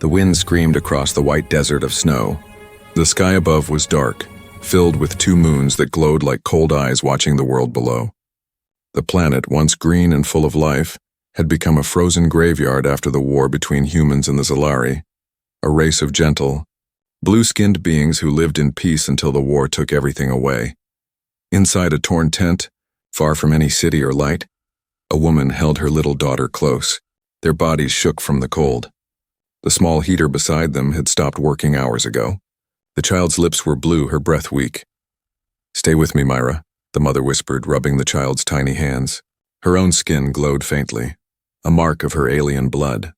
The wind screamed across the white desert of snow. The sky above was dark, filled with two moons that glowed like cold eyes watching the world below. The planet, once green and full of life, had become a frozen graveyard after the war between humans and the Zalari, a race of gentle, blue-skinned beings who lived in peace until the war took everything away. Inside a torn tent, far from any city or light, a woman held her little daughter close. Their bodies shook from the cold. The small heater beside them had stopped working hours ago. The child's lips were blue, her breath weak. "Stay with me, Myra," the mother whispered, rubbing the child's tiny hands. Her own skin glowed faintly, a mark of her alien blood.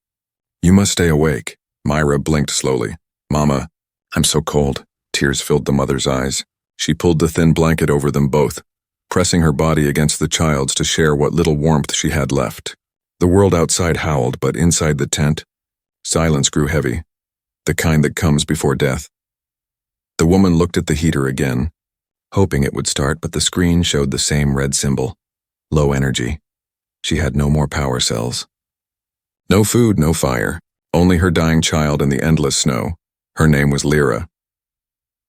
"You must stay awake." Myra blinked slowly. "Mama, I'm so cold." Tears filled the mother's eyes. She pulled the thin blanket over them both, pressing her body against the child's to share what little warmth she had left. The world outside howled, but inside the tent, silence grew heavy, the kind that comes before death. The woman looked at the heater again, hoping it would start, but the screen showed the same red symbol, low energy. She had no more power cells. No food, no fire, only her dying child in the endless snow. Her name was Lyra.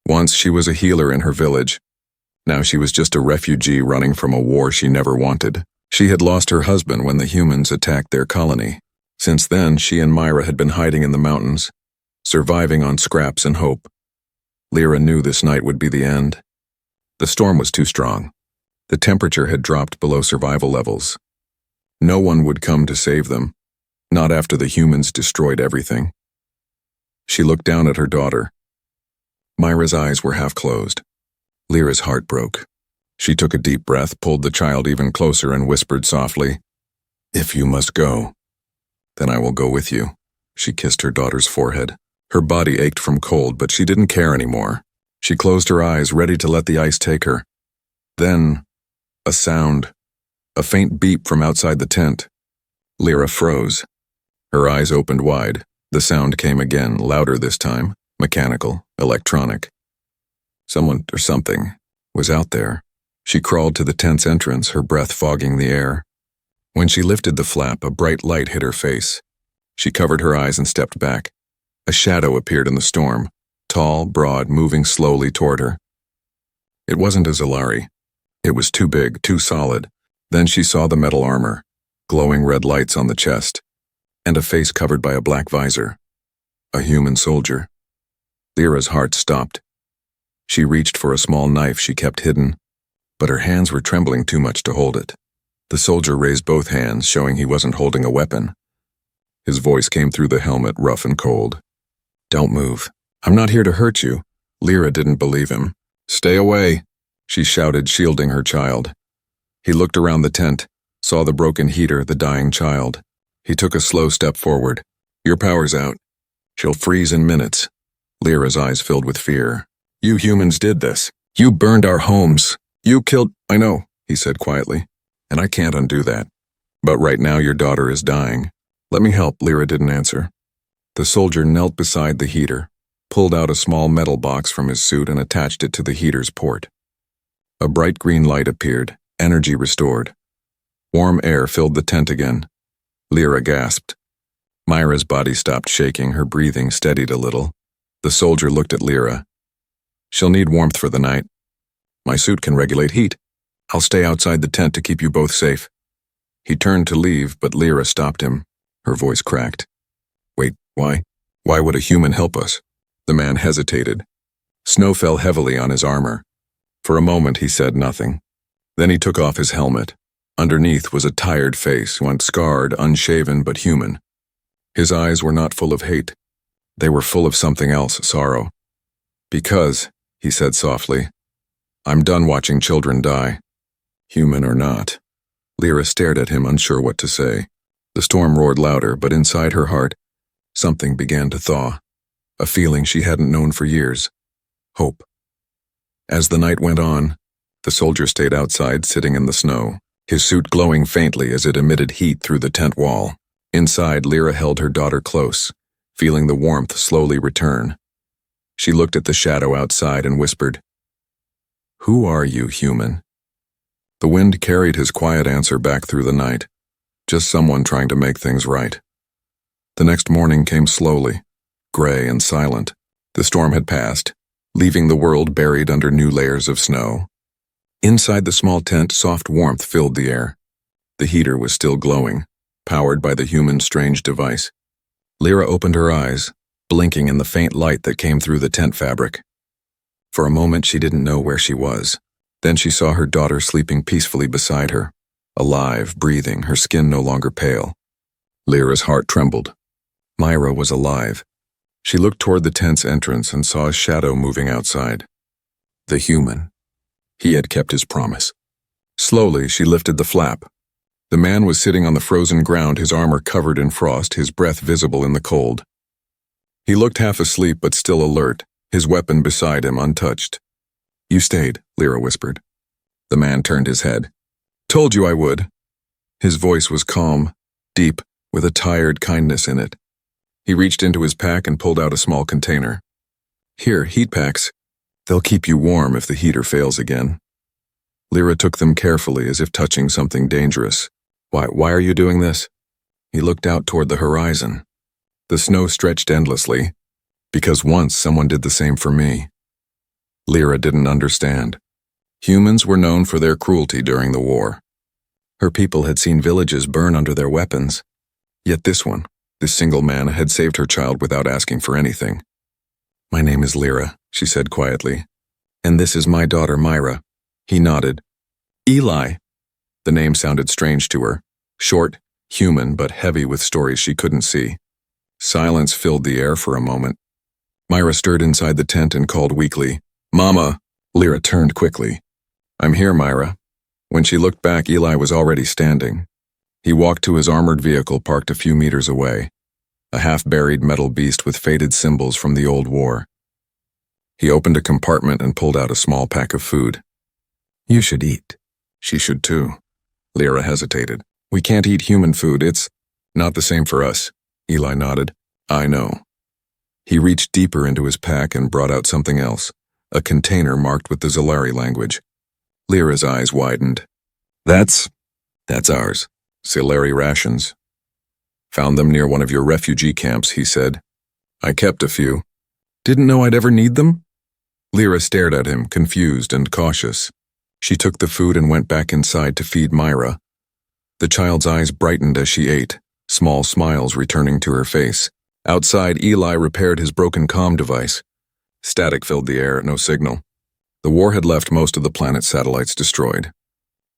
Once she was a healer in her village. Now she was just a refugee running from a war she never wanted. She had lost her husband when the humans attacked their colony. Since then, she and Myra had been hiding in the mountains, surviving on scraps and hope. Lyra knew this night would be the end. The storm was too strong. The temperature had dropped below survival levels. No one would come to save them, not after the humans destroyed everything. She looked down at her daughter. Myra's eyes were half closed. Lyra's heart broke. She took a deep breath, pulled the child even closer, and whispered softly, "If you must go, then I will go with you." She kissed her daughter's forehead. Her body ached from cold, but she didn't care anymore. She closed her eyes, ready to let the ice take her. Then, a sound, a faint beep from outside the tent. Lyra froze. Her eyes opened wide. The sound came again, louder this time, mechanical, electronic. Someone or something was out there. She crawled to the tent's entrance, her breath fogging the air. When she lifted the flap, a bright light hit her face. She covered her eyes and stepped back. A shadow appeared in the storm, tall, broad, moving slowly toward her. It wasn't a Zalari. It was too big, too solid. Then she saw the metal armor, glowing red lights on the chest, and a face covered by a black visor. A human soldier. Lyra's heart stopped. She reached for a small knife she kept hidden, but her hands were trembling too much to hold it. The soldier raised both hands, showing he wasn't holding a weapon. His voice came through the helmet, rough and cold. "Don't move. I'm not here to hurt you." Lyra didn't believe him. "Stay away," she shouted, shielding her child. He looked around the tent, saw the broken heater, the dying child. He took a slow step forward. "Your power's out. She'll freeze in minutes." Lyra's eyes filled with fear. "You humans did this. You burned our homes. You killed—" "I know," he said quietly, "and I can't undo that. But right now your daughter is dying. Let me help." Lyra didn't answer. The soldier knelt beside the heater, pulled out a small metal box from his suit and attached it to the heater's port. A bright green light appeared, energy restored. Warm air filled the tent again. Lyra gasped. Myra's body stopped shaking, her breathing steadied a little. The soldier looked at Lyra. "She'll need warmth for the night. My suit can regulate heat. I'll stay outside the tent to keep you both safe." He turned to leave, but Lyra stopped him. Her voice cracked. "Wait, why? Why would a human help us?" The man hesitated. Snow fell heavily on his armor. For a moment he said nothing. Then he took off his helmet. Underneath was a tired face, once scarred, unshaven, but human. His eyes were not full of hate. They were full of something else, sorrow. "Because," he said softly, "I'm done watching children die. Human or not." Lyra stared at him, unsure what to say. The storm roared louder, but inside her heart, something began to thaw. A feeling she hadn't known for years. Hope. As the night went on, the soldier stayed outside, sitting in the snow, his suit glowing faintly as it emitted heat through the tent wall. Inside, Lyra held her daughter close, feeling the warmth slowly return. She looked at the shadow outside and whispered, "Who are you, human?" The wind carried his quiet answer back through the night. Just someone trying to make things right. The next morning came slowly. gray and silent. The storm had passed, leaving the world buried under new layers of snow. Inside the small tent, soft warmth filled the air. The heater was still glowing, powered by the human's strange device. Lyra opened her eyes, blinking in the faint light that came through the tent fabric. For a moment, she didn't know where she was. Then she saw her daughter sleeping peacefully beside her, alive, breathing, her skin no longer pale. Lyra's heart trembled. Myra was alive. She looked toward the tent's entrance and saw a shadow moving outside. The human. He had kept his promise. Slowly, she lifted the flap. The man was sitting on the frozen ground, his armor covered in frost, his breath visible in the cold. He looked half asleep but still alert, his weapon beside him untouched. "You stayed," Lyra whispered. The man turned his head. "Told you I would." His voice was calm, deep, with a tired kindness in it. He reached into his pack and pulled out a small container. "Here, heat packs. They'll keep you warm if the heater fails again." Lyra took them carefully, as if touching something dangerous. Why are you doing this?" He looked out toward the horizon. The snow stretched endlessly. "Because once someone did the same for me." Lyra didn't understand. Humans were known for their cruelty during the war. Her people had seen villages burn under their weapons. Yet this single man, had saved her child without asking for anything. "My name is Lyra," she said quietly. "And this is my daughter, Myra." He nodded. "Eli." The name sounded strange to her. Short, human, but heavy with stories she couldn't see. Silence filled the air for a moment. Myra stirred inside the tent and called weakly, "Mama!" Lyra turned quickly. "I'm here, Myra." When she looked back, Eli was already standing. He walked to his armored vehicle parked a few meters away, a half-buried metal beast with faded symbols from the old war. He opened a compartment and pulled out a small pack of food. "You should eat." "She should too." Lyra hesitated. "We can't eat human food. It's not the same for us." Eli nodded. "I know." He reached deeper into his pack and brought out something else, a container marked with the Zalari language. Lyra's eyes widened. That's ours. Zalari rations. "Found them near one of your refugee camps," he said. "I kept a few. Didn't know I'd ever need them?" Lyra stared at him, confused and cautious. She took the food and went back inside to feed Myra. The child's eyes brightened as she ate, small smiles returning to her face. Outside, Eli repaired his broken comm device. Static filled the air, no signal. The war had left most of the planet's satellites destroyed.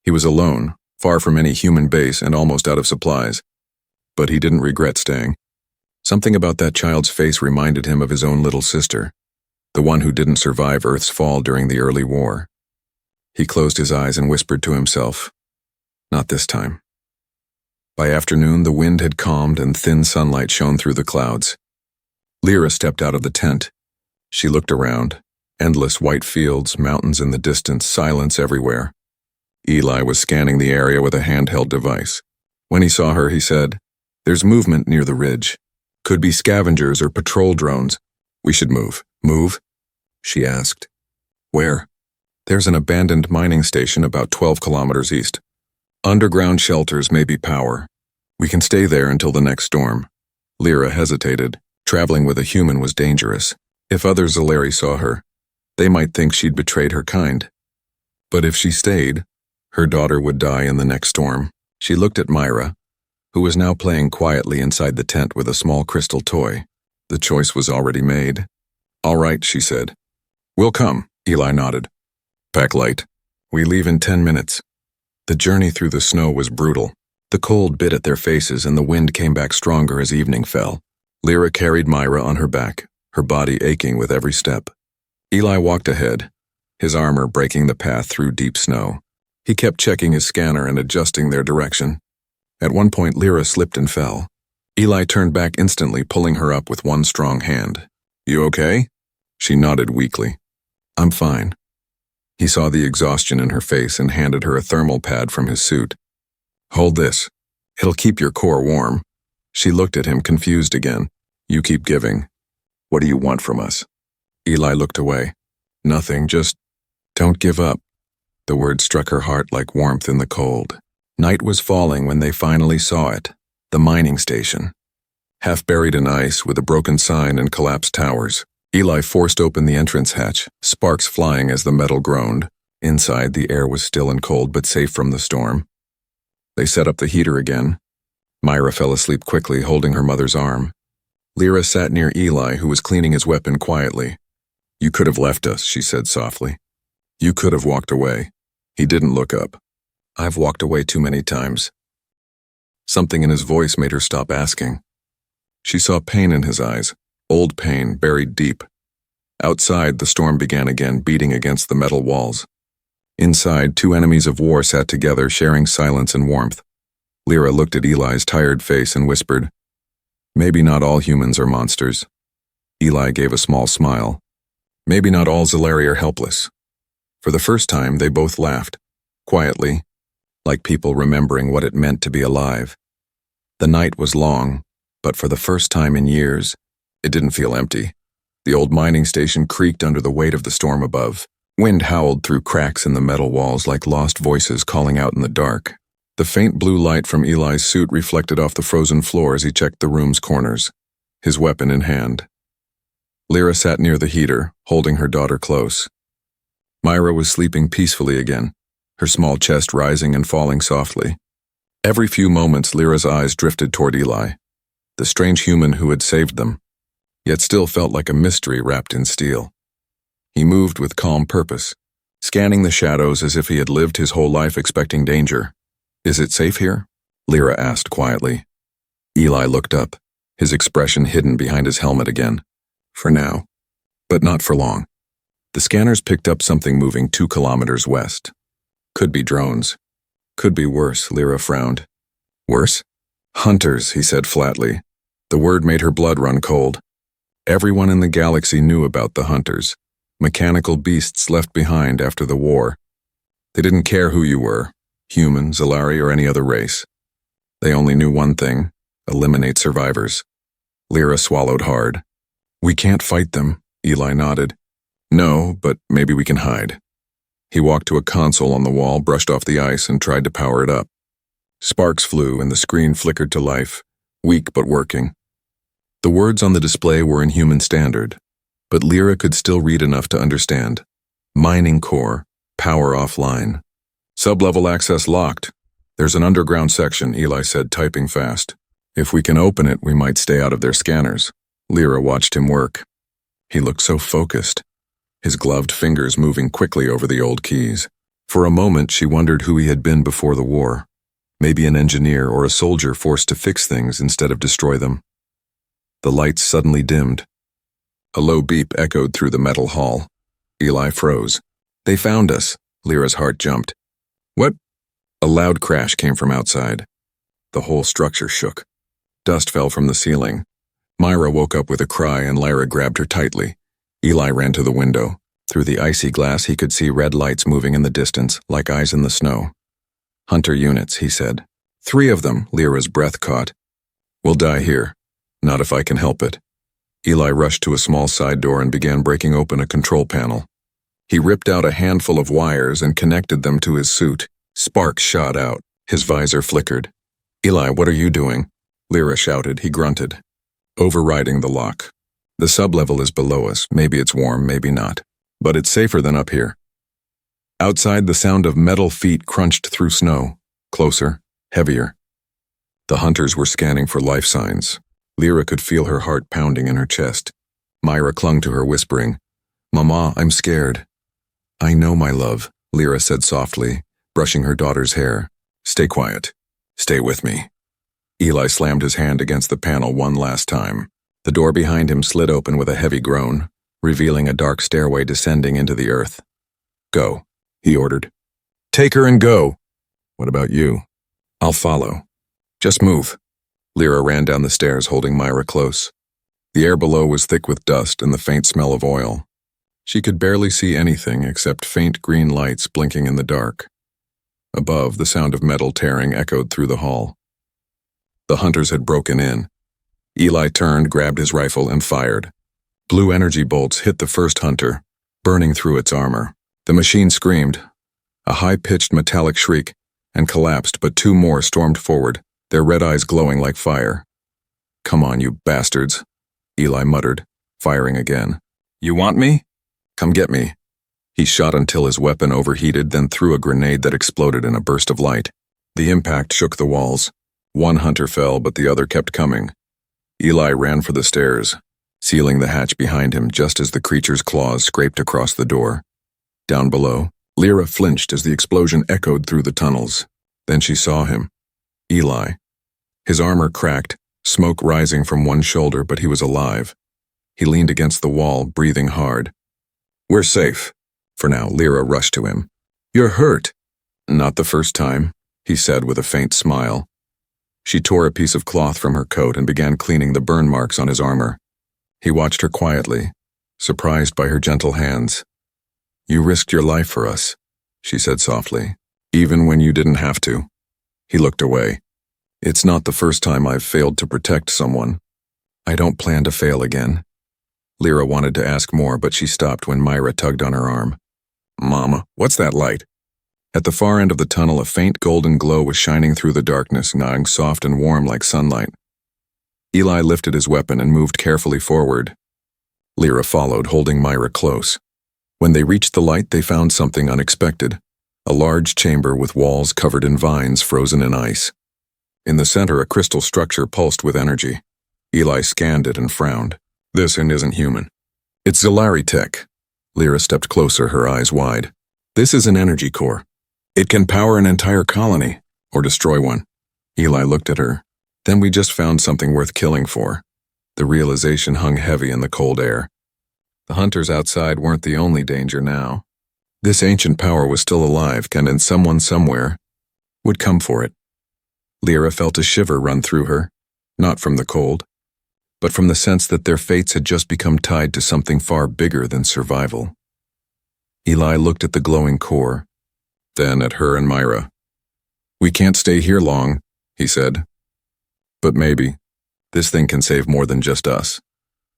He was alone, far from any human base and almost out of supplies. But he didn't regret staying. Something about that child's face reminded him of his own little sister, the one who didn't survive Earth's fall during the early war. He closed his eyes and whispered to himself, "Not this time." By afternoon, the wind had calmed and thin sunlight shone through the clouds. Lyra stepped out of the tent. She looked around. Endless white fields, mountains in the distance, silence everywhere. Eli was scanning the area with a handheld device. When he saw her, he said, "There's movement near the ridge. Could be scavengers or patrol drones. We should move." "Move?" she asked. "Where?" "There's an abandoned mining station about 12 kilometers east. Underground shelters, maybe power. We can stay there until the next storm." Lyra hesitated. Traveling with a human was dangerous. If other Zalari saw her, they might think she'd betrayed her kind. But if she stayed, her daughter would die in the next storm. She looked at Myra, who was now playing quietly inside the tent with a small crystal toy. The choice was already made. "All right," she said. "We'll come," Eli nodded. "Pack light. We leave in 10 minutes. The journey through the snow was brutal. The cold bit at their faces and the wind came back stronger as evening fell. Lyra carried Myra on her back, her body aching with every step. Eli walked ahead, his armor breaking the path through deep snow. He kept checking his scanner and adjusting their direction. At one point, Lyra slipped and fell. Eli turned back instantly, pulling her up with one strong hand. "You okay?" She nodded weakly. "I'm fine." He saw the exhaustion in her face and handed her a thermal pad from his suit. "Hold this. It'll keep your core warm." She looked at him, confused again. "You keep giving. What do you want from us?" Eli looked away. "Nothing, just don't give up." The word struck her heart like warmth in the cold. Night was falling when they finally saw it, the mining station. half buried in ice with a broken sign and collapsed towers. Eli forced open the entrance hatch, sparks flying as the metal groaned. Inside, the air was still and cold but safe from the storm. They set up the heater again. Myra fell asleep quickly, holding her mother's arm. Lyra sat near Eli, who was cleaning his weapon quietly. "You could have left us," she said softly. "You could have walked away." He didn't look up. "I've walked away too many times." Something in his voice made her stop asking. She saw pain in his eyes, old pain buried deep. Outside, the storm began again, beating against the metal walls. Inside, two enemies of war sat together, sharing silence and warmth. Lyra looked at Eli's tired face and whispered, "Maybe not all humans are monsters." Eli gave a small smile. "Maybe not all Zellari are helpless." For the first time, they both laughed, quietly, like people remembering what it meant to be alive. The night was long, but for the first time in years, it didn't feel empty. The old mining station creaked under the weight of the storm above. Wind howled through cracks in the metal walls like lost voices calling out in the dark. The faint blue light from Eli's suit reflected off the frozen floor as he checked the room's corners, his weapon in hand. Lyra sat near the heater, holding her daughter close. Myra was sleeping peacefully again, her small chest rising and falling softly. Every few moments, Lyra's eyes drifted toward Eli, the strange human who had saved them, yet still felt like a mystery wrapped in steel. He moved with calm purpose, scanning the shadows as if he had lived his whole life expecting danger. "Is it safe here?" Lyra asked quietly. Eli looked up, his expression hidden behind his helmet again. "For now, but not for long." The scanners picked up something moving 2 kilometers west. "Could be drones. Could be worse," Lyra frowned. "Worse?" "Hunters," he said flatly. The word made her blood run cold. Everyone in the galaxy knew about the hunters, mechanical beasts left behind after the war. They didn't care who you were, human, Zellari, or any other race. They only knew one thing: eliminate survivors. Lyra swallowed hard. "We can't fight them," Eli nodded. "No, but maybe we can hide." He walked to a console on the wall, brushed off the ice, and tried to power it up. Sparks flew and the screen flickered to life, weak but working. The words on the display were in human standard, but Lyra could still read enough to understand. Mining core, power offline. Sub-level access locked. "There's an underground section," Eli said, typing fast. "If we can open it, we might stay out of their scanners." Lyra watched him work. He looked so focused, his gloved fingers moving quickly over the old keys. For a moment, she wondered who he had been before the war. Maybe an engineer or a soldier forced to fix things instead of destroy them. The lights suddenly dimmed. A low beep echoed through the metal hall. Eli froze. "They found us." Lyra's heart jumped. "What?" A loud crash came from outside. The whole structure shook. Dust fell from the ceiling. Myra woke up with a cry and Lyra grabbed her tightly. Eli ran to the window. Through the icy glass he could see red lights moving in the distance, like eyes in the snow. "Hunter units," he said. 3 of them, Lyra's breath caught. "We'll die here. Not if I can help it." Eli rushed to a small side door and began breaking open a control panel. He ripped out a handful of wires and connected them to his suit. Sparks shot out. His visor flickered. "Eli, what are you doing?" Lyra shouted. He grunted. "Overriding the lock. The sublevel is below us. Maybe it's warm, maybe not. But it's safer than up here." Outside, the sound of metal feet crunched through snow. Closer, heavier. The hunters were scanning for life signs. Lyra could feel her heart pounding in her chest. Myra clung to her, whispering, "Mama, I'm scared." "I know, my love," Lyra said softly, brushing her daughter's hair. "Stay quiet. Stay with me." Eli slammed his hand against the panel one last time. The door behind him slid open with a heavy groan, revealing a dark stairway descending into the earth. "Go," he ordered. "Take her and go." "What about you?" "I'll follow. Just move." Lyra ran down the stairs, holding Myra close. The air below was thick with dust and the faint smell of oil. She could barely see anything except faint green lights blinking in the dark. Above, the sound of metal tearing echoed through the hall. The hunters had broken in. Eli turned, grabbed his rifle, and fired. Blue energy bolts hit the first hunter, burning through its armor. The machine screamed, a high-pitched metallic shriek, and collapsed, but 2 more stormed forward, their red eyes glowing like fire. "Come on, you bastards," Eli muttered, firing again. "You want me? Come get me." He shot until his weapon overheated, then threw a grenade that exploded in a burst of light. The impact shook the walls. One hunter fell, but the other kept coming. Eli ran for the stairs, sealing the hatch behind him just as the creature's claws scraped across the door. Down below, Lyra flinched as the explosion echoed through the tunnels. Then she saw him. Eli. His armor cracked, smoke rising from one shoulder, but he was alive. He leaned against the wall, breathing hard. "We're safe." For now, Lyra rushed to him. "You're hurt." "Not the first time," he said with a faint smile. She tore a piece of cloth from her coat and began cleaning the burn marks on his armor. He watched her quietly, surprised by her gentle hands. "You risked your life for us," she said softly, "even when you didn't have to." He looked away. "It's not the first time I've failed to protect someone. I don't plan to fail again." Lyra wanted to ask more, but she stopped when Myra tugged on her arm. "Mama, what's that light?" At the far end of the tunnel, a faint golden glow was shining through the darkness, nodding soft and warm like sunlight. Eli lifted his weapon and moved carefully forward. Lyra followed, holding Myra close. When they reached the light, they found something unexpected. A large chamber with walls covered in vines frozen in ice. In the center, a crystal structure pulsed with energy. Eli scanned it and frowned. "This isn't human." "It's Zalari tech." Lyra stepped closer, her eyes wide. "This is an energy core. It can power an entire colony, or destroy one." Eli looked at her. "Then we just found something worth killing for." The realization hung heavy in the cold air. The hunters outside weren't the only danger now. This ancient power was still alive, and someone somewhere would come for it. Lyra felt a shiver run through her, not from the cold, but from the sense that their fates had just become tied to something far bigger than survival. Eli looked at the glowing core, then at her and Myra. "We can't stay here long," he said. "But maybe. This thing can save more than just us."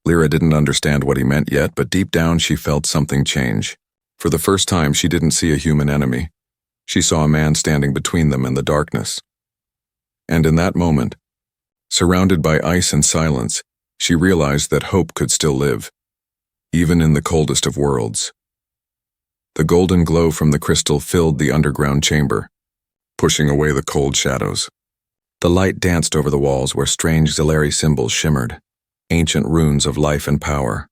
Lyra didn't understand what he meant yet, but deep down she felt something change. For the first time, she didn't see a human enemy. She saw a man standing between them in the darkness. And in that moment, surrounded by ice and silence, she realized that hope could still live, even in the coldest of worlds. The golden glow from the crystal filled the underground chamber, pushing away the cold shadows. The light danced over the walls where strange Zalari symbols shimmered, ancient runes of life and power.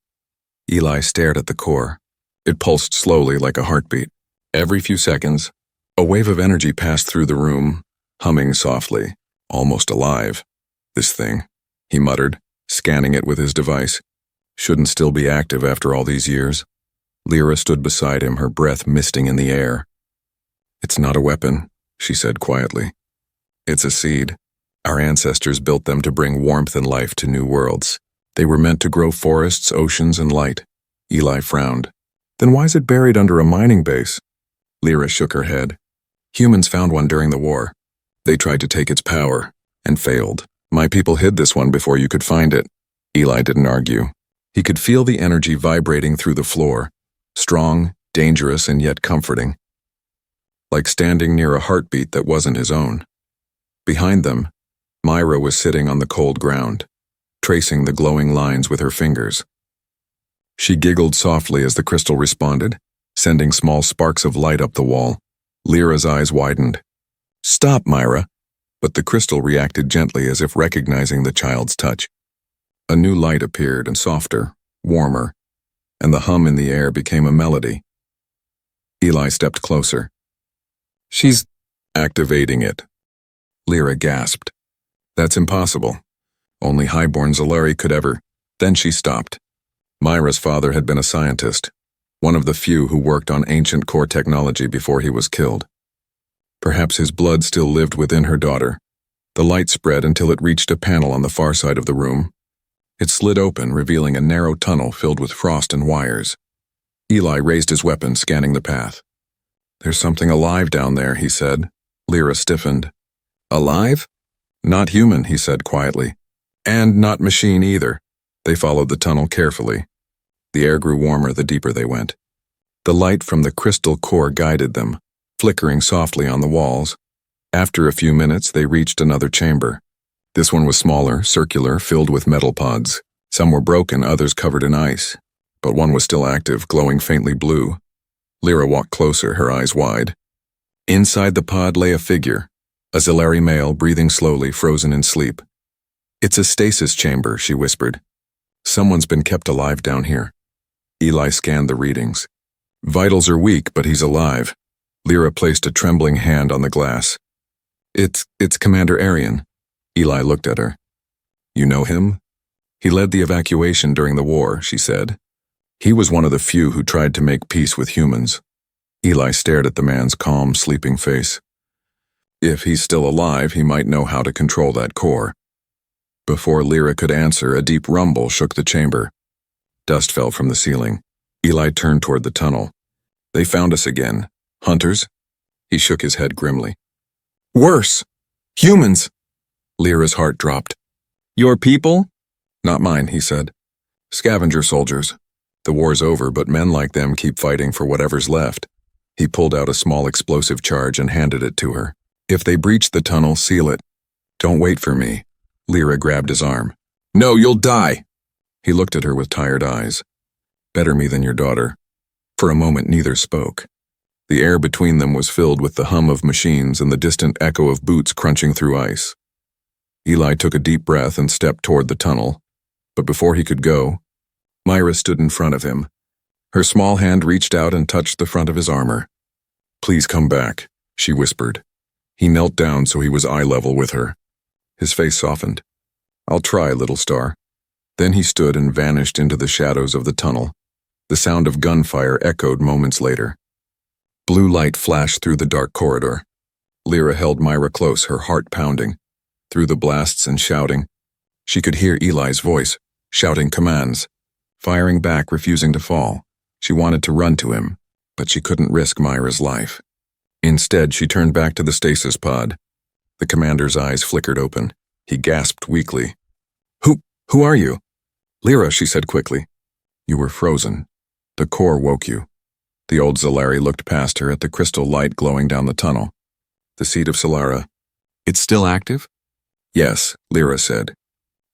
Eli stared at the core. It pulsed slowly like a heartbeat. Every few seconds, a wave of energy passed through the room, humming softly, almost alive. "This thing," he muttered, scanning it with his device, "shouldn't still be active after all these years." Lyra stood beside him, her breath misting in the air. "It's not a weapon," she said quietly. "It's a seed. Our ancestors built them to bring warmth and life to new worlds. They were meant to grow forests, oceans, and light." Eli frowned. "Then why is it buried under a mining base?" Lyra shook her head. "Humans found one during the war. They tried to take its power, and failed. My people hid this one before you could find it." Eli didn't argue. He could feel the energy vibrating through the floor, strong, dangerous, and yet comforting. Like standing near a heartbeat that wasn't his own. Behind them, Myra was sitting on the cold ground, tracing the glowing lines with her fingers. She giggled softly as the crystal responded, sending small sparks of light up the wall. Lyra's eyes widened. "Stop, Myra!" But the crystal reacted gently as if recognizing the child's touch. A new light appeared, and softer, warmer, and the hum in the air became a melody. Eli stepped closer. "She's activating it." Lyra gasped. "That's impossible. Only highborn Zalari could ever." Then she stopped. Myra's father had been a scientist, one of the few who worked on ancient core technology before he was killed. Perhaps his blood still lived within her daughter. The light spread until it reached a panel on the far side of the room. It slid open, revealing a narrow tunnel filled with frost and wires. Eli raised his weapon, scanning the path. "There's something alive down there," he said. Lyra stiffened. "Alive?" "Not human," he said quietly. "And not machine either." They followed the tunnel carefully. The air grew warmer the deeper they went. The light from the crystal core guided them, flickering softly on the walls. After a few minutes, they reached another chamber. This one was smaller, circular, filled with metal pods. Some were broken, others covered in ice. But one was still active, glowing faintly blue. Lyra walked closer, her eyes wide. Inside the pod lay a figure, a Zellari male breathing slowly, frozen in sleep. "It's a stasis chamber," she whispered. "Someone's been kept alive down here." Eli scanned the readings. "Vitals are weak, but he's alive." Lyra placed a trembling hand on the glass. It's Commander Arian." Eli looked at her. "You know him?" "He led the evacuation during the war," she said. "He was one of the few who tried to make peace with humans." Eli stared at the man's calm, sleeping face. "If he's still alive, he might know how to control that core." Before Lyra could answer, a deep rumble shook the chamber. Dust fell from the ceiling. Eli turned toward the tunnel. "They found us again. Hunters?" He shook his head grimly. "Worse! Humans!" Lyra's heart dropped. "Your people?" "Not mine," he said. "Scavenger soldiers. The war's over, but men like them keep fighting for whatever's left." He pulled out a small explosive charge and handed it to her. "If they breach the tunnel, seal it. Don't wait for me." Lyra grabbed his arm. "No, you'll die!" He looked at her with tired eyes. "Better me than your daughter." For a moment, neither spoke. The air between them was filled with the hum of machines and the distant echo of boots crunching through ice. Eli took a deep breath and stepped toward the tunnel. But before he could go, Myra stood in front of him. Her small hand reached out and touched the front of his armor. "Please come back," she whispered. He knelt down so he was eye level with her. His face softened. "I'll try, little star." Then he stood and vanished into the shadows of the tunnel. The sound of gunfire echoed moments later. Blue light flashed through the dark corridor. Lyra held Myra close, her heart pounding. Through the blasts and shouting, she could hear Eli's voice, shouting commands, firing back, refusing to fall. She wanted to run to him, but she couldn't risk Myra's life. Instead, she turned back to the stasis pod. The commander's eyes flickered open. He gasped weakly. Who are you?" "Lyra," she said quickly. "You were frozen. The core woke you." The old Zellari looked past her at the crystal light glowing down the tunnel. "The seed of Solara. It's still active?" "Yes," Lyra said.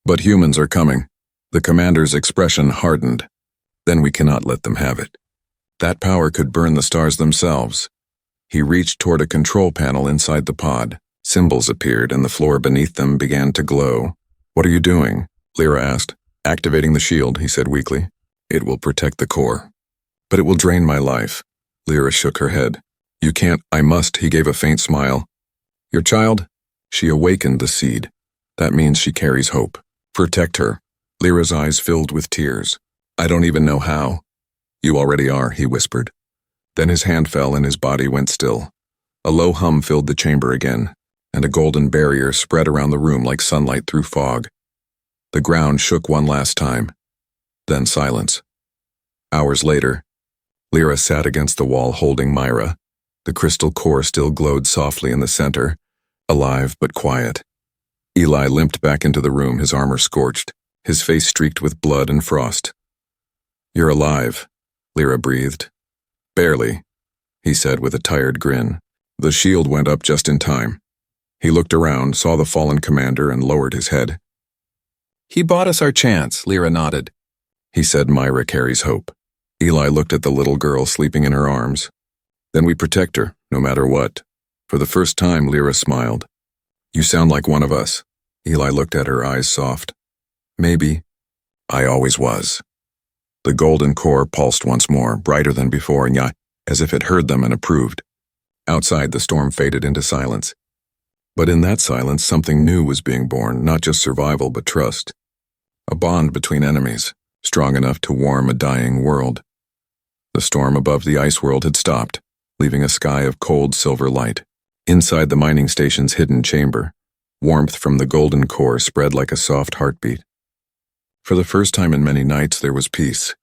"But humans are coming." The commander's expression hardened. "Then we cannot let them have it. That power could burn the stars themselves." He reached toward a control panel inside the pod. Symbols appeared and the floor beneath them began to glow. "What are you doing?" Lyra asked. "Activating the shield," he said weakly. "It will protect the core." "But it will drain my life." Lyra shook her head. "You can't." "I must," he gave a faint smile. "Your child?" She awakened the seed. That means she carries hope. Protect her. Lyra's eyes filled with tears. "I don't even know how." "You already are," he whispered. Then his hand fell and his body went still. A low hum filled the chamber again, and a golden barrier spread around the room like sunlight through fog. The ground shook one last time. Then silence. Hours later, Lyra sat against the wall holding Myra. The crystal core still glowed softly in the center, alive but quiet. Eli limped back into the room, his armor scorched, his face streaked with blood and frost. "You're alive," Lyra breathed. "Barely," he said with a tired grin. The shield went up just in time. He looked around, saw the fallen commander, and lowered his head. "He bought us our chance," Lyra nodded. He said Myra carries hope. Eli looked at the little girl sleeping in her arms. "Then we protect her, no matter what." For the first time, Lyra smiled. "You sound like one of us." Eli looked at her, eyes soft. "Maybe. I always was." The golden core pulsed once more, brighter than before, and as if it heard them and approved. Outside, the storm faded into silence. But in that silence, something new was being born, not just survival, but trust. A bond between enemies, strong enough to warm a dying world. The storm above the ice world had stopped, leaving a sky of cold silver light. Inside the mining station's hidden chamber, warmth from the golden core spread like a soft heartbeat. For the first time in many nights, there was peace.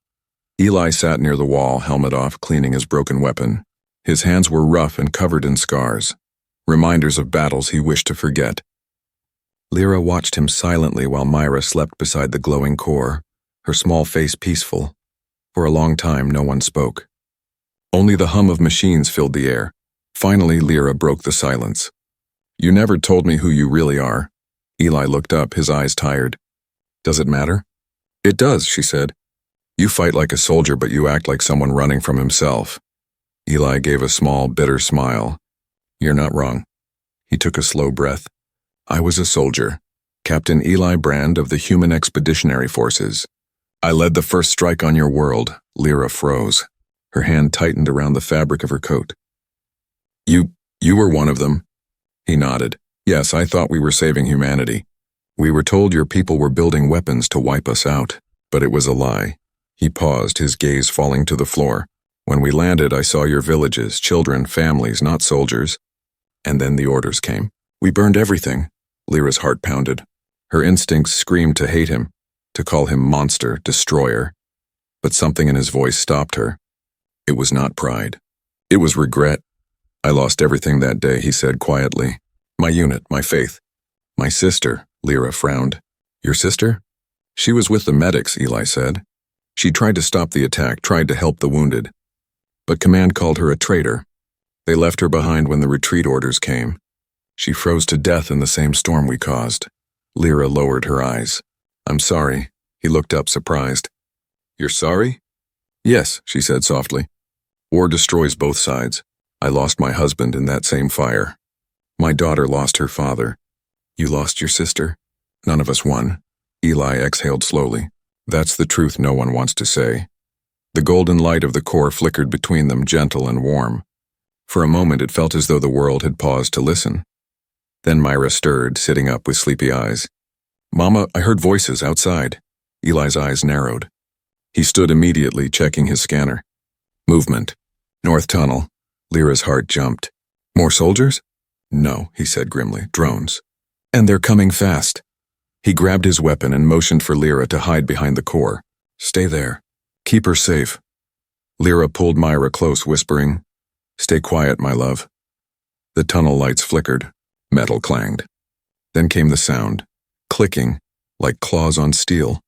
Eli sat near the wall, helmet off, cleaning his broken weapon. His hands were rough and covered in scars, reminders of battles he wished to forget. Lyra watched him silently while Myra slept beside the glowing core, her small face peaceful. For a long time, no one spoke. Only the hum of machines filled the air. Finally, Lyra broke the silence. "You never told me who you really are." Eli looked up, his eyes tired. Does it matter? It does, she said. You fight like a soldier, but you act like someone running from himself. Eli gave a small, bitter smile. You're not wrong. He took a slow breath. I was a soldier, Captain Eli Brand of the Human Expeditionary Forces. I led the first strike on your world. Lyra froze. Her hand tightened around the fabric of her coat. You were one of them. He nodded. Yes, I thought we were saving humanity. We were told your people were building weapons to wipe us out, but it was a lie. He paused, his gaze falling to the floor. When we landed, I saw your villages, children, families, not soldiers. And then the orders came. We burned everything. Lyra's heart pounded. Her instincts screamed to hate him, to call him monster, destroyer. But something in his voice stopped her. It was not pride. It was regret. I lost everything that day, he said quietly. My unit, my faith. My sister, Lyra frowned. Your sister? She was with the medics, Eli said. She tried to stop the attack, tried to help the wounded. But command called her a traitor. They left her behind when the retreat orders came. She froze to death in the same storm we caused. Lyra lowered her eyes. I'm sorry. He looked up, surprised. You're sorry? Yes, she said softly. War destroys both sides. I lost my husband in that same fire. My daughter lost her father. You lost your sister? None of us won. Eli exhaled slowly. That's the truth no one wants to say. The golden light of the core flickered between them, gentle and warm. For a moment it felt as though the world had paused to listen. Then Myra stirred, sitting up with sleepy eyes. Mama, I heard voices outside. Eli's eyes narrowed. He stood immediately, checking his scanner. Movement. North tunnel. Lyra's heart jumped. More soldiers? No, he said grimly. Drones. And they're coming fast. He grabbed his weapon and motioned for Lyra to hide behind the core. Stay there. Keep her safe. Lyra pulled Myra close, whispering, Stay quiet, my love. The tunnel lights flickered. Metal clanged. Then came the sound. Clicking, like claws on steel.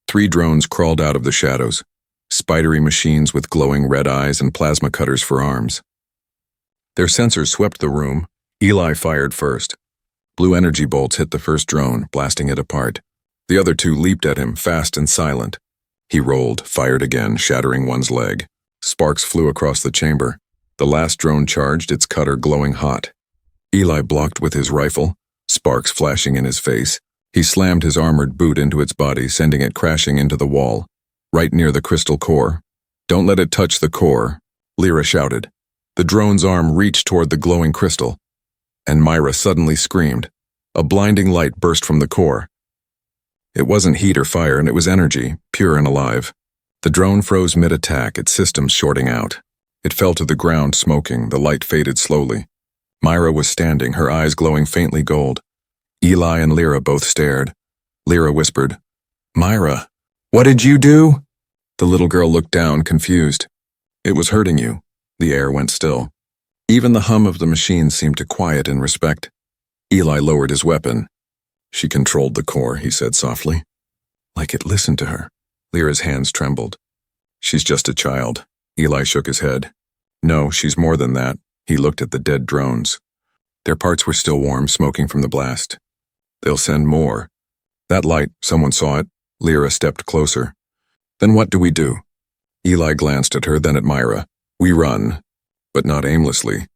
3 drones crawled out of the shadows. Spidery machines with glowing red eyes and plasma cutters for arms. Their sensors swept the room. Eli fired first. Blue energy bolts hit the first drone, blasting it apart. The other 2 leaped at him, fast and silent. He rolled, fired again, shattering one's leg. Sparks flew across the chamber. The last drone charged, its cutter glowing hot. Eli blocked with his rifle, sparks flashing in his face. He slammed his armored boot into its body, sending it crashing into the wall, right near the crystal core. Don't let it touch the core, Lyra shouted. The drone's arm reached toward the glowing crystal, and Myra suddenly screamed. A blinding light burst from the core. It wasn't heat or fire, and it was energy, pure and alive. The drone froze mid-attack, its systems shorting out. It fell to the ground, smoking. The light faded slowly. Myra was standing, her eyes glowing faintly gold. Eli and Lyra both stared. Lyra whispered, Myra, what did you do? The little girl looked down, confused. It was hurting you. The air went still. Even the hum of the machine seemed to quiet in respect. Eli lowered his weapon. She controlled the core, he said softly. Like it listened to her. Lyra's hands trembled. She's just a child. Eli shook his head. No, she's more than that. He looked at the dead drones. Their parts were still warm, smoking from the blast. They'll send more. That light, someone saw it. Lyra stepped closer. Then what do we do? Eli glanced at her, then at Myra. We run, but not aimlessly.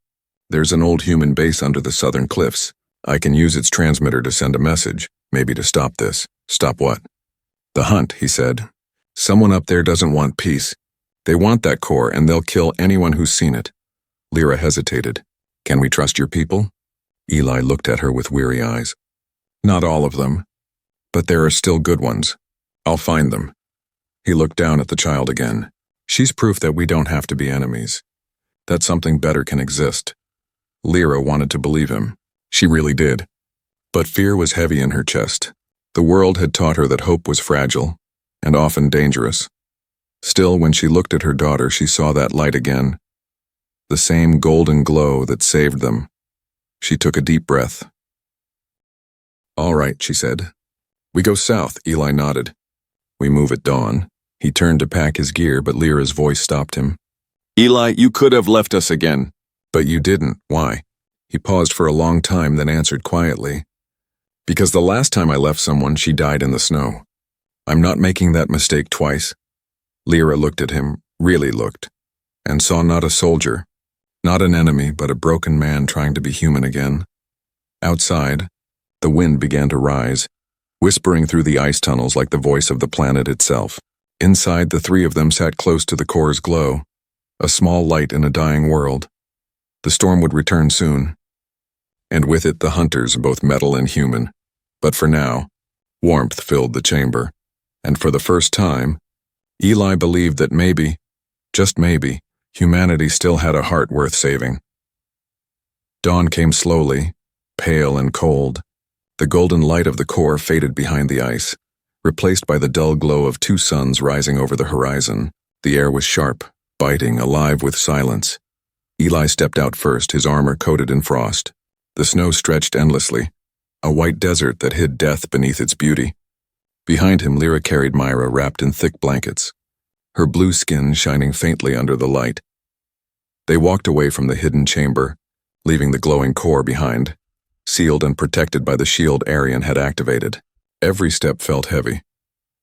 There's an old human base under the southern cliffs. I can use its transmitter to send a message, maybe to stop this. Stop what? The hunt, he said. Someone up there doesn't want peace. They want that core, and they'll kill anyone who's seen it. Lyra hesitated. Can we trust your people? Eli looked at her with weary eyes. Not all of them, but there are still good ones. I'll find them. He looked down at the child again. She's proof that we don't have to be enemies, that something better can exist. Lyra wanted to believe him. She really did. But fear was heavy in her chest. The world had taught her that hope was fragile and often dangerous. Still, when she looked at her daughter, she saw that light again. The same golden glow that saved them. She took a deep breath. All right, she said. We go south, Eli nodded. We move at dawn. He turned to pack his gear, but Lyra's voice stopped him. Eli, you could have left us again. But you didn't. Why? He paused for a long time, then answered quietly. Because the last time I left someone, she died in the snow. I'm not making that mistake twice. Lyra looked at him, really looked, and saw not a soldier, not an enemy, but a broken man trying to be human again. Outside, the wind began to rise, whispering through the ice tunnels like the voice of the planet itself. Inside, the three of them sat close to the core's glow, a small light in a dying world. The storm would return soon, and with it the hunters, both metal and human. But for now, warmth filled the chamber, and for the first time, Eli believed that maybe, just maybe, humanity still had a heart worth saving. Dawn came slowly, pale and cold. The golden light of the core faded behind the ice, replaced by the dull glow of two suns rising over the horizon. The air was sharp, biting, alive with silence. Eli stepped out first, his armor coated in frost. The snow stretched endlessly, a white desert that hid death beneath its beauty. Behind him, Lyra carried Myra wrapped in thick blankets, her blue skin shining faintly under the light. They walked away from the hidden chamber, leaving the glowing core behind, sealed and protected by the shield Arian had activated. Every step felt heavy,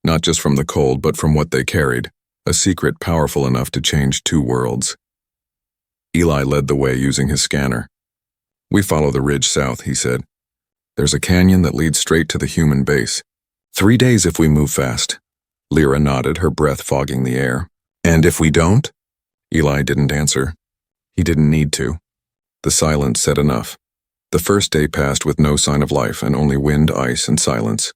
not just from the cold, but from what they carried, a secret powerful enough to change two worlds. Eli led the way using his scanner. "We follow the ridge south," he said. "There's a canyon that leads straight to the human base. 3 days if we move fast." Lyra nodded, her breath fogging the air. "And if we don't?" Eli didn't answer. He didn't need to. The silence said enough. The first day passed with no sign of life and only wind, ice, and silence.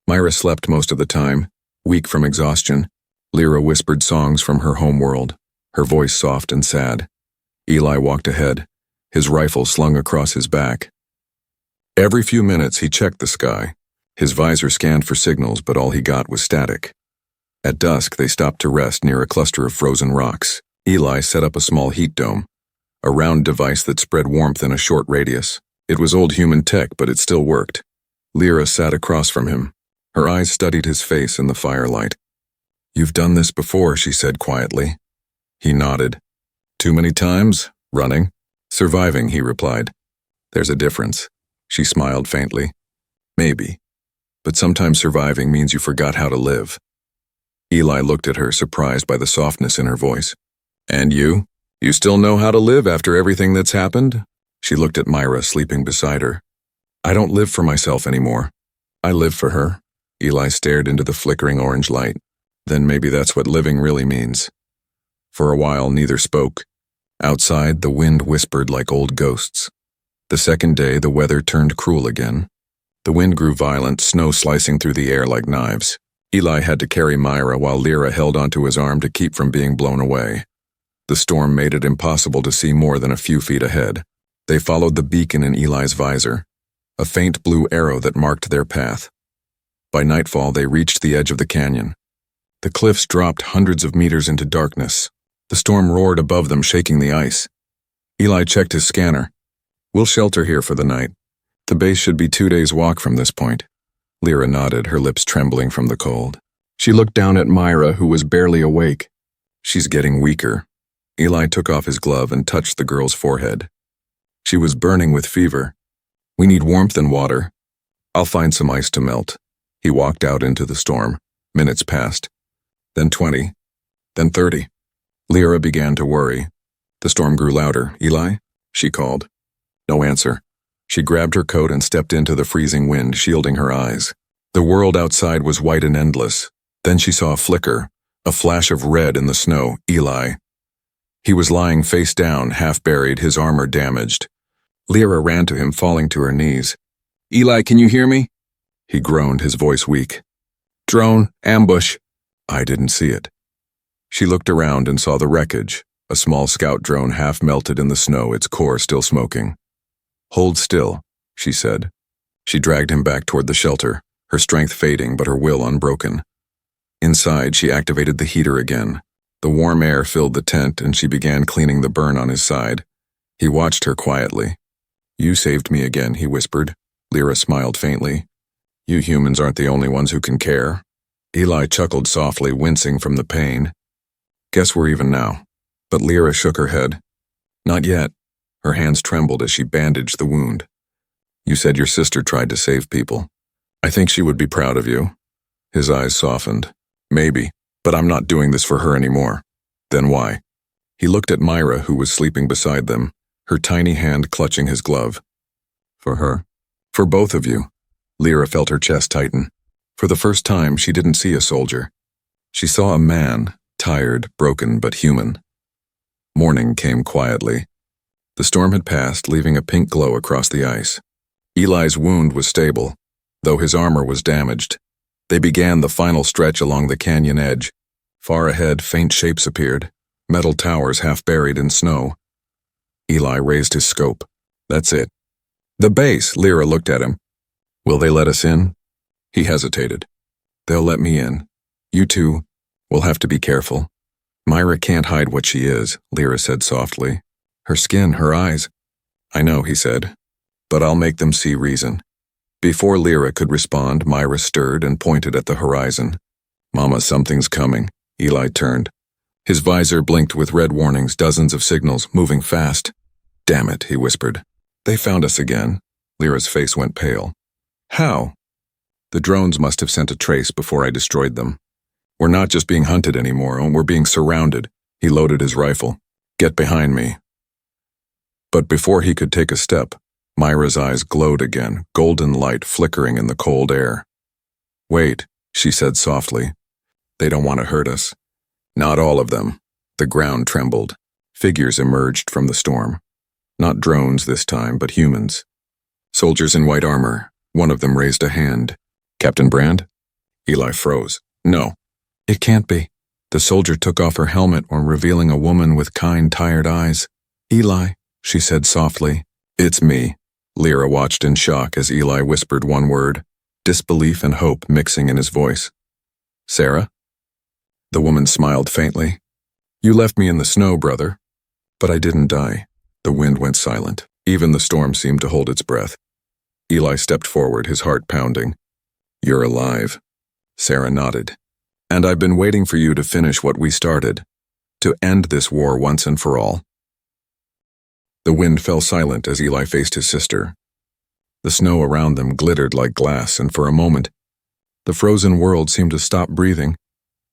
Myra slept most of the time, weak from exhaustion. Lyra whispered songs from her home world, her voice soft and sad. Eli walked ahead, his rifle slung across his back. Every few minutes he checked the sky. His visor scanned for signals, but all he got was static. At dusk, they stopped to rest near a cluster of frozen rocks. Eli set up a small heat dome, a round device that spread warmth in a short radius. It was old human tech, but it still worked. Lyra sat across from him. Her eyes studied his face in the firelight. "You've done this before," she said quietly. He nodded. "Too many times? Running?" "Surviving," he replied. "There's a difference." She smiled faintly. "Maybe. But sometimes surviving means you forgot how to live." Eli looked at her, surprised by the softness in her voice. "And you? You still know how to live after everything that's happened?" She looked at Myra, sleeping beside her. "I don't live for myself anymore. I live for her." Eli stared into the flickering orange light. "Then maybe that's what living really means." For a while, neither spoke. Outside, the wind whispered like old ghosts. The second day, the weather turned cruel again. The wind grew violent, snow slicing through the air like knives. Eli had to carry Myra while Lyra held onto his arm to keep from being blown away. The storm made it impossible to see more than a few feet ahead. They followed the beacon in Eli's visor, a faint blue arrow that marked their path. By nightfall, they reached the edge of the canyon. The cliffs dropped hundreds of meters into darkness. The storm roared above them, shaking the ice. Eli checked his scanner. "We'll shelter here for the night. The base should be 2 days' walk from this point." Lyra nodded, her lips trembling from the cold. She looked down at Myra, who was barely awake. "She's getting weaker." Eli took off his glove and touched the girl's forehead. She was burning with fever. "We need warmth and water. I'll find some ice to melt." He walked out into the storm. Minutes passed. Then 20. Then 30. Lyra began to worry. The storm grew louder. "Eli?" she called. No answer. She grabbed her coat and stepped into the freezing wind, shielding her eyes. The world outside was white and endless. Then she saw a flicker, a flash of red in the snow. Eli. He was lying face down, half buried, his armor damaged. Lyra ran to him, falling to her knees. "Eli, can you hear me?" He groaned, his voice weak. "Drone, ambush." I didn't see it. She looked around and saw the wreckage, a small scout drone half melted in the snow, its core still smoking. "Hold still," she said. She dragged him back toward the shelter, her strength fading but her will unbroken. Inside, she activated the heater again. The warm air filled the tent and she began cleaning the burn on his side. He watched her quietly. "You saved me again," he whispered. Lyra smiled faintly. "You humans aren't the only ones who can care." Eli chuckled softly, wincing from the pain. "Guess we're even now." But Lyra shook her head. "Not yet." Her hands trembled as she bandaged the wound. You said your sister tried to save people. I think she would be proud of you. His eyes softened. Maybe, but I'm not doing this for her anymore. Then why? He looked at Myra, who was sleeping beside them, her tiny hand clutching his glove. For her. For both of you. Lyra felt her chest tighten. For the first time, she didn't see a soldier. She saw a man, tired, broken, but human. Morning came quietly. The storm had passed, leaving a pink glow across the ice. Eli's wound was stable, though his armor was damaged. They began the final stretch along the canyon edge. Far ahead, faint shapes appeared, metal towers half buried in snow. Eli raised his scope. That's it. The base, Lyra looked at him. Will they let us in? He hesitated. They'll let me in. You two will have to be careful. Myra can't hide what she is, Lyra said softly. Her skin, her eyes. I know, he said, but I'll make them see reason. Before Lyra could respond, Myra stirred and pointed at the horizon. Mama, something's coming. Eli turned. His visor blinked with red warnings, dozens of signals, moving fast. Damn it, he whispered. They found us again. Lyra's face went pale. How? The drones must have sent a trace before I destroyed them. We're not just being hunted anymore, we're being surrounded. He loaded his rifle. Get behind me. But before he could take a step, Myra's eyes glowed again, golden light flickering in the cold air. Wait, she said softly. They don't want to hurt us. Not all of them. The ground trembled. Figures emerged from the storm. Not drones this time, but humans. Soldiers in white armor. One of them raised a hand. Captain Brand? Eli froze. No. It can't be. The soldier took off her helmet while revealing a woman with kind, tired eyes. Eli, she said softly. It's me. Lyra watched in shock as Eli whispered one word, disbelief and hope mixing in his voice. Sarah? The woman smiled faintly. You left me in the snow, brother. But I didn't die. The wind went silent. Even the storm seemed to hold its breath. Eli stepped forward, his heart pounding. You're alive. Sarah nodded. And I've been waiting for you to finish what we started, to end this war once and for all. The wind fell silent as Eli faced his sister. The snow around them glittered like glass, and for a moment, the frozen world seemed to stop breathing.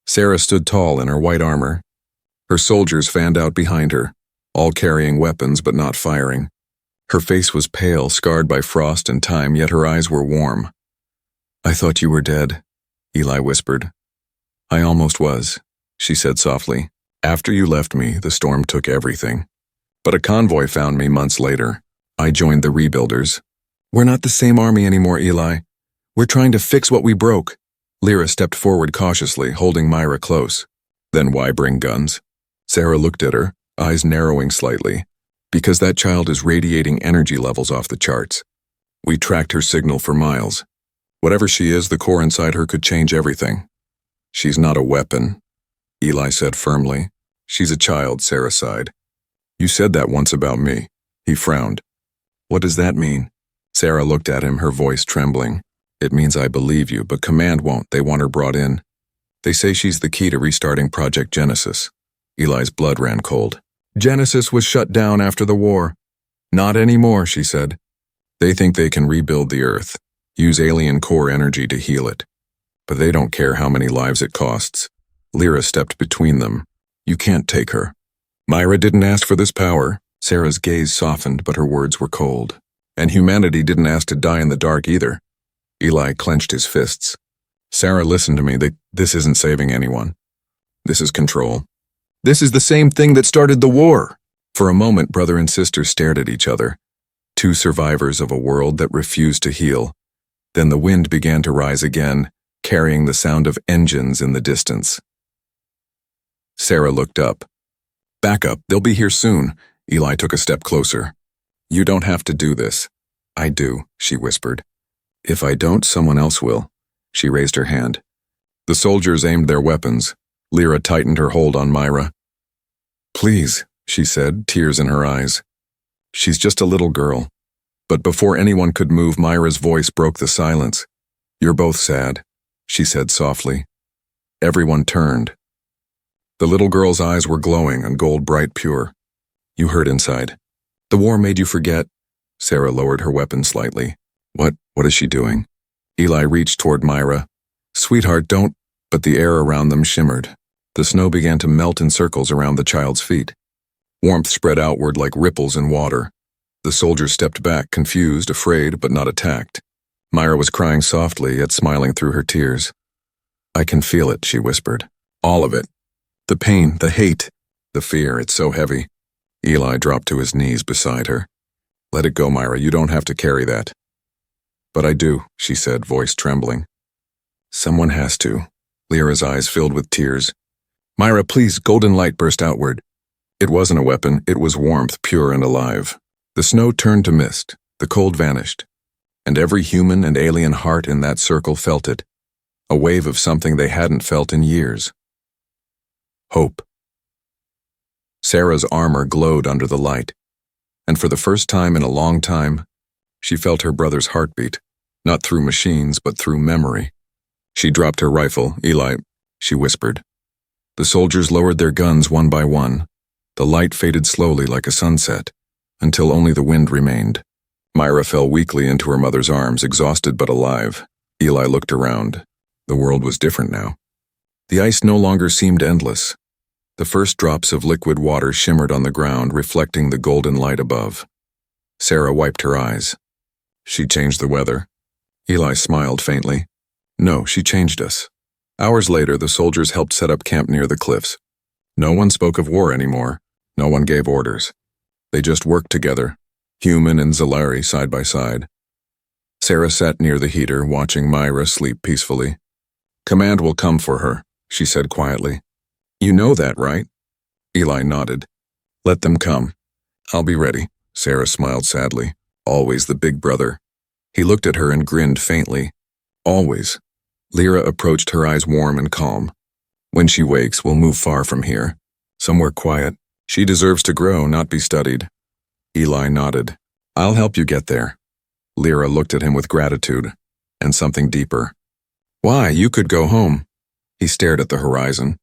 Sarah stood tall in her white armor. Her soldiers fanned out behind her, all carrying weapons but not firing. Her face was pale, scarred by frost and time, yet her eyes were warm. I thought you were dead, Eli whispered. I almost was, she said softly. After you left me, the storm took everything. But a convoy found me months later. I joined the rebuilders. We're not the same army anymore, Eli. We're trying to fix what we broke. Lyra stepped forward cautiously, holding Myra close. Then why bring guns? Sarah looked at her, eyes narrowing slightly. Because that child is radiating energy levels off the charts. We tracked her signal for miles. Whatever she is, the core inside her could change everything. She's not a weapon, Eli said firmly. She's a child, Sarah sighed. You said that once about me. He frowned. What does that mean? Sarah looked at him, her voice trembling. It means I believe you, but Command won't. They want her brought in. They say she's the key to restarting Project Genesis. Eli's blood ran cold. Genesis was shut down after the war. Not anymore, she said. They think they can rebuild the Earth, use alien core energy to heal it. But they don't care how many lives it costs. Lyra stepped between them. You can't take her. Myra didn't ask for this power. Sarah's gaze softened, but her words were cold. And humanity didn't ask to die in the dark either. Eli clenched his fists. Sarah, listen to me. This isn't saving anyone. This is control. This is the same thing that started the war. For a moment, brother and sister stared at each other, two survivors of a world that refused to heal. Then the wind began to rise again, carrying the sound of engines in the distance. Sarah looked up. Back up, they'll be here soon. Eli took a step closer. You don't have to do this. I do, she whispered. If I don't, someone else will. She raised her hand. The soldiers aimed their weapons. Lyra tightened her hold on Myra. Please, she said, tears in her eyes. She's just a little girl. But before anyone could move, Myra's voice broke the silence. You're both sad, she said softly. Everyone turned. The little girl's eyes were glowing and gold bright pure. You hurt inside. The war made you forget. Sarah lowered her weapon slightly. What is she doing? Eli reached toward Myra. Sweetheart, don't. But the air around them shimmered. The snow began to melt in circles around the child's feet. Warmth spread outward like ripples in water. The soldiers stepped back, confused, afraid, but not attacked. Myra was crying softly, yet smiling through her tears. I can feel it, she whispered. All of it. The pain, the hate, the fear, it's so heavy. Eli dropped to his knees beside her. Let it go, Myra, you don't have to carry that. But I do, she said, voice trembling. Someone has to. Lyra's eyes filled with tears. Myra, please, golden light burst outward. It wasn't a weapon, it was warmth, pure and alive. The snow turned to mist, the cold vanished, and every human and alien heart in that circle felt it, a wave of something they hadn't felt in years. Hope. Sarah's armor glowed under the light, and for the first time in a long time, she felt her brother's heartbeat, not through machines but through memory. She dropped her rifle. Eli, she whispered. The soldiers lowered their guns one by one. The light faded slowly like a sunset, until only the wind remained. Myra fell weakly into her mother's arms, exhausted but alive. Eli looked around. The world was different now. The ice no longer seemed endless. The first drops of liquid water shimmered on the ground, reflecting the golden light above. Sarah wiped her eyes. She changed the weather. Eli smiled faintly. No, she changed us. Hours later, the soldiers helped set up camp near the cliffs. No one spoke of war anymore. No one gave orders. They just worked together, human and Zalari side by side. Sarah sat near the heater, watching Myra sleep peacefully. Command will come for her, she said quietly. You know that, right? Eli nodded. Let them come. I'll be ready. Sarah smiled sadly. Always the big brother. He looked at her and grinned faintly. Always. Lyra approached, her eyes warm and calm. When she wakes, we'll move far from here. Somewhere quiet. She deserves to grow, not be studied. Eli nodded. I'll help you get there. Lyra looked at him with gratitude, and something deeper. Why, you could go home. He stared at the horizon.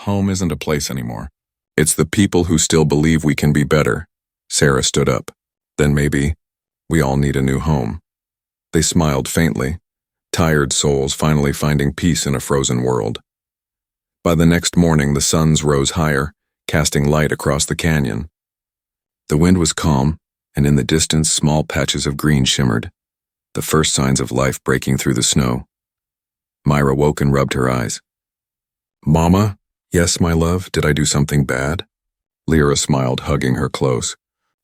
Home isn't a place anymore. It's the people who still believe we can be better. Sarah stood up. Then maybe we all need a new home. They smiled faintly, tired souls finally finding peace in a frozen world. By the next morning, the suns rose higher, casting light across the canyon. The wind was calm, and in the distance small patches of green shimmered, the first signs of life breaking through the snow. Myra woke and rubbed her eyes. Mama? Yes, my love, did I do something bad? Lyra smiled, hugging her close.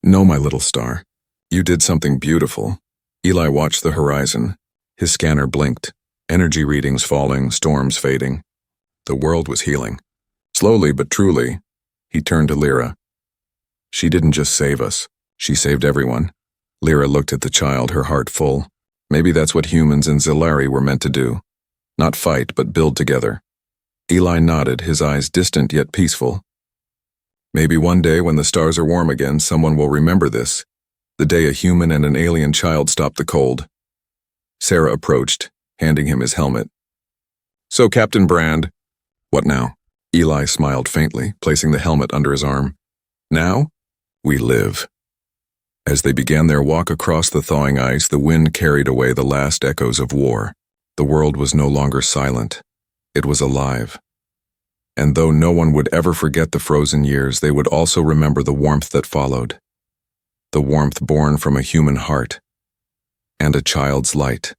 No, my little star. You did something beautiful. Eli watched the horizon. His scanner blinked, energy readings falling, storms fading. The world was healing. Slowly but truly. He turned to Lyra. She didn't just save us. She saved everyone. Lyra looked at the child, her heart full. Maybe that's what humans in Zalari were meant to do. Not fight, but build together. Eli nodded, his eyes distant yet peaceful. Maybe one day when the stars are warm again, someone will remember this. The day a human and an alien child stopped the cold. Sarah approached, handing him his helmet. So, Captain Brand. What now? Eli smiled faintly, placing the helmet under his arm. Now, we live. As they began their walk across the thawing ice, the wind carried away the last echoes of war. The world was no longer silent. It was alive. And though no one would ever forget the frozen years, they would also remember the warmth that followed. The warmth born from a human heart and a child's light.